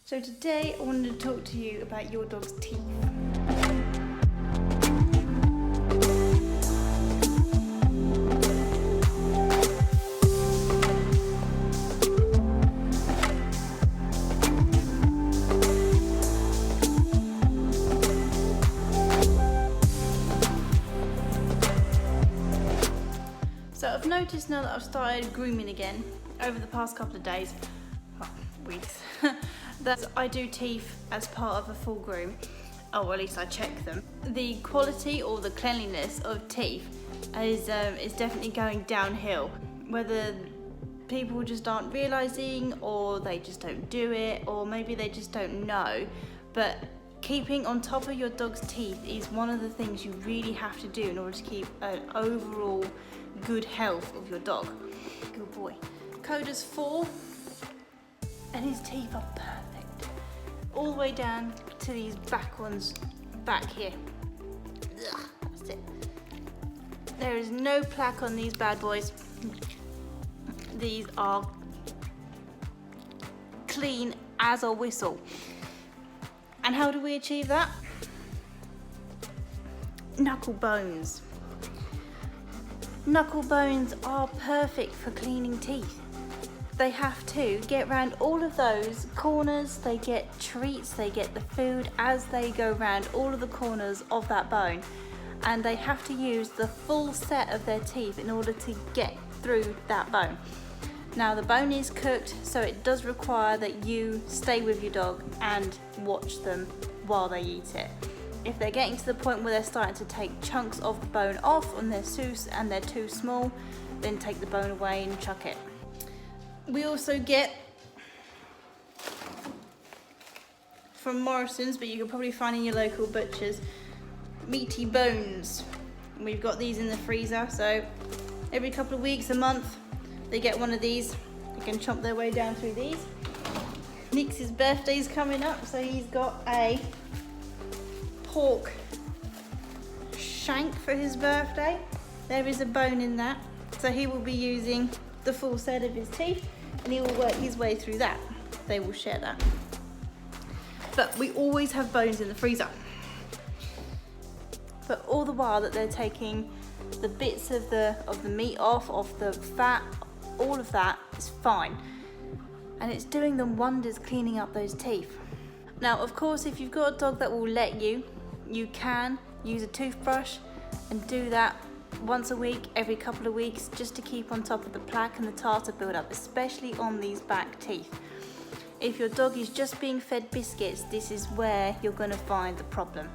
So today I wanted to talk to you about your dog's teeth. So I've noticed now that I've started grooming again over the past couple of days, weeks, that I do teeth as part of a full groom, or at least I check them. The quality or the cleanliness of teeth is definitely going downhill, whether people just aren't realising, or they just don't do it, or maybe they just don't know. But keeping on top of your dog's teeth is one of the things you really have to do in order to keep an overall good health of your dog. Good boy. Coda's 4 and his teeth are perfect. All the way down to these back ones back here. Ugh, that's it. There is no plaque on these bad boys. These are clean as a whistle. And how do we achieve that? Knuckle bones. Knuckle bones are perfect for cleaning teeth. They have to get around all of those corners, they get treats, they get the food as they go around all of the corners of that bone, and they have to use the full set of their teeth in order to get through that bone. Now the bone is cooked, so it does require that you stay with your dog and watch them while they eat it. If they're getting to the point where they're starting to take chunks of the bone off and they're too small, then take the bone away and chuck it. We also get from Morrison's, but you can probably find in your local butchers, Meaty bones. We've got these in the freezer, so every couple of weeks, a month, they get one of these. They can chomp their way down through these. Nix's birthday's coming up, so he's got a pork shank for his birthday. There is a bone in that, so he will be using the full set of his teeth and he will work his way through that. They will share that. But we always have bones in the freezer. But all the while that they're taking the bits of the meat off, of the fat, all of that is fine. And it's doing them wonders cleaning up those teeth. Now, of course, if you've got a dog that will let you, you can use a toothbrush and do that once a week, every couple of weeks, just to keep on top of the plaque and the tartar build-up, especially on these back teeth. If your dog is just being fed biscuits, this is where you're going to find the problem.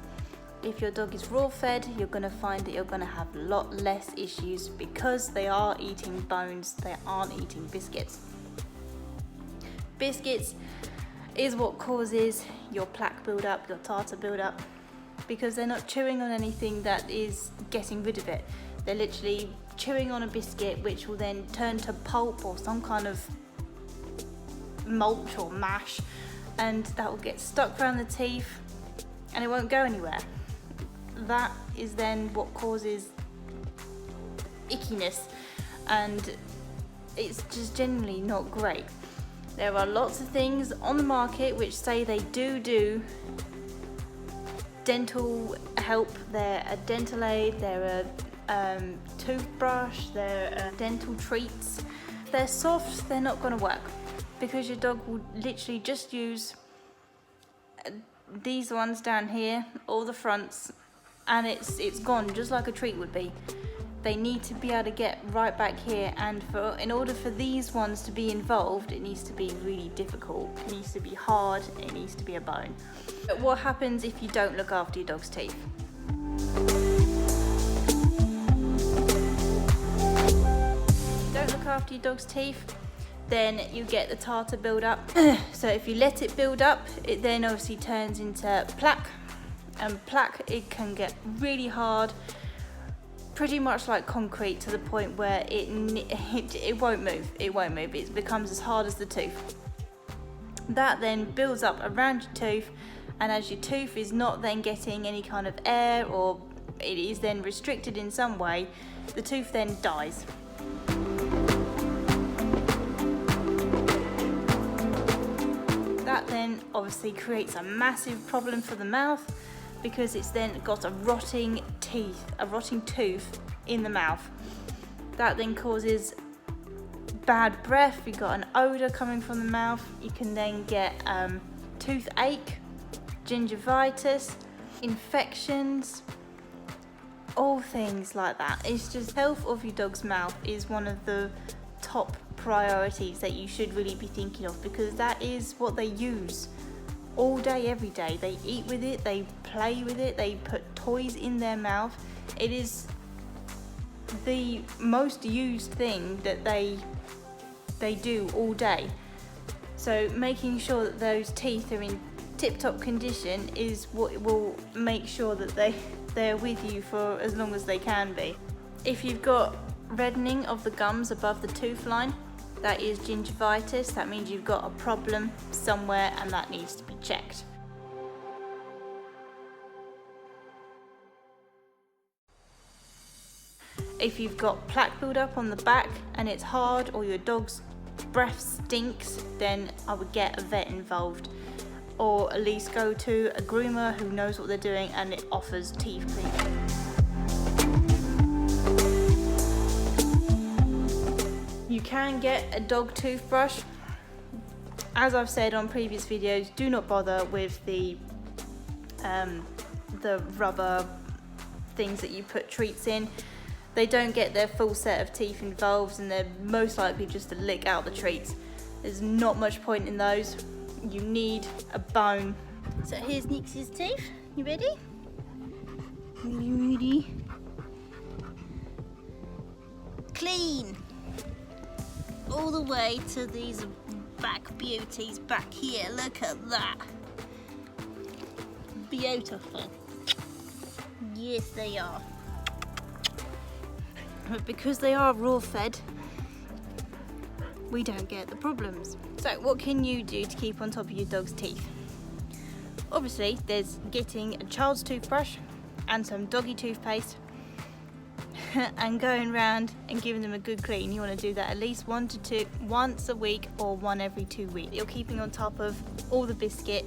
If your dog is raw fed, you're going to find that you're going to have a lot less issues because they are eating bones, they aren't eating biscuits. Biscuits is what causes your plaque build-up, your tartar build-up, because they're not chewing on anything that is getting rid of it. They're literally chewing on a biscuit, which will then turn to pulp or some kind of mulch or mash, and that will get stuck around the teeth and it won't go anywhere. That is then what causes ickiness, and it's just generally not great. There are lots of things on the market which say they do dental help. They're a dental aid, they're a toothbrush, they're dental treats. If they're soft, they're not going to work because your dog will literally just use these ones down here, all the fronts, and it's gone just like a treat would be. They need to be able to get right back here, and in order for these ones to be involved, it needs to be really difficult. It needs to be hard, it needs to be a bone. But what happens if you don't look after your dog's teeth? Don't look after your dog's teeth, then you get the tartar build up. So if you let it build up, it then obviously turns into plaque, and plaque, it can get really hard, pretty much like concrete, to the point where it won't move. It won't move. It becomes as hard as the tooth. That then builds up around your tooth, and as your tooth is not then getting any kind of air, or it is then restricted in some way, the tooth then dies. That then obviously creates a massive problem for the mouth because it's then got a rotting tooth in the mouth. That then causes bad breath, you've got an odour coming from the mouth. You can then get toothache, gingivitis, infections, all things like that. It's just health of your dog's mouth is one of the top priorities that you should really be thinking of, because that is what they use all day, every day. They eat with it, they play with it, they put toys in their mouth. It is the most used thing that they do all day. So making sure that those teeth are in tip-top condition is what will make sure that they're with you for as long as they can be. If you've got reddening of the gums above the tooth line, that is gingivitis. That means you've got a problem somewhere and that needs to be checked. If you've got plaque build-up on the back and it's hard, or your dog's breath stinks, then I would get a vet involved, or at least go to a groomer who knows what they're doing and it offers teeth cleaning. You can get a dog toothbrush. As I've said on previous videos, do not bother with the rubber things that you put treats in. They don't get their full set of teeth involved and they're most likely just to lick out the treats. There's not much point in those. You need a bone. So here's Nix's teeth. You ready? Ready? Clean. All the way to these back beauties back here. Look at that. Beautiful. Yes, they are. But because they are raw fed, we don't get the problems. So what can you do to keep on top of your dog's teeth? Obviously, there's getting a child's toothbrush and some doggy toothpaste and going around and giving them a good clean. You want to do that at least once a week or one every 2 weeks. You're keeping on top of all the biscuit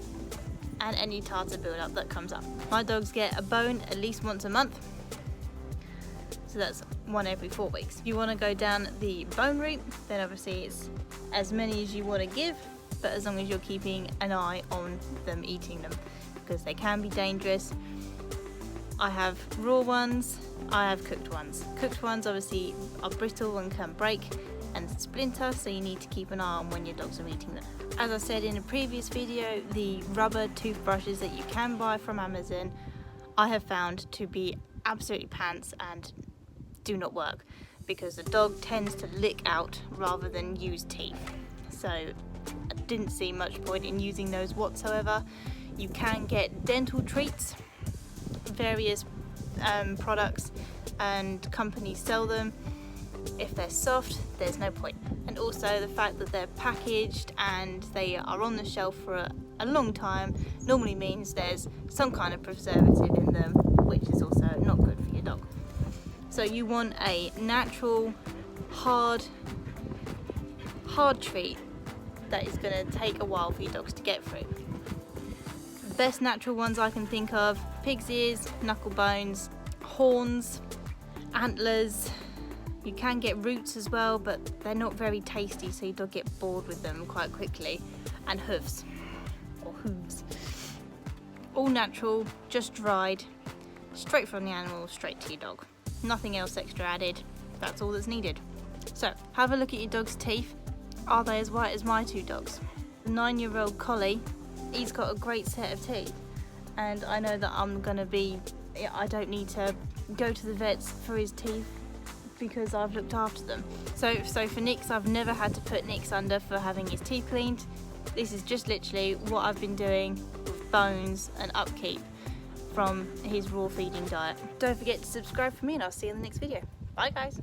and any tartar build-up that comes up. My dogs get a bone at least once a month, so that's one every 4 weeks. If you want to go down the bone route, then obviously it's as many as you want to give, but as long as you're keeping an eye on them eating them, because they can be dangerous. I have raw ones, I have cooked ones. Cooked ones obviously are brittle and can break and splinter, so you need to keep an eye on when your dogs are eating them. As I said in a previous video, the rubber toothbrushes that you can buy from Amazon, I have found to be absolutely pants and do not work, because the dog tends to lick out rather than use teeth. So I didn't see much point in using those whatsoever. You can get dental treats, various products and companies sell them. If they're soft, there's no point. And also the fact that they're packaged and they are on the shelf for a long time normally means there's some kind of preservative in them, which is also not good for your dog. So you want a natural, hard treat that is going to take a while for your dogs to get through. The best natural ones I can think of: pig's ears, knuckle bones, horns, antlers. You can get roots as well, but they're not very tasty, so your dog get bored with them quite quickly. And hooves, or hooves. All natural, just dried, straight from the animal, straight to your dog. Nothing else extra added. That's all that's needed. So have a look at your dog's teeth. Are they as white as my two dogs? The 9-year-old collie, he's got a great set of teeth, and I know that I don't need to go to the vets for his teeth because I've looked after them. So for Nix, I've never had to put Nix under for having his teeth cleaned. This is just literally what I've been doing with bones and upkeep from his raw feeding diet. Don't forget to subscribe for me, and I'll see you in the next video. Bye guys.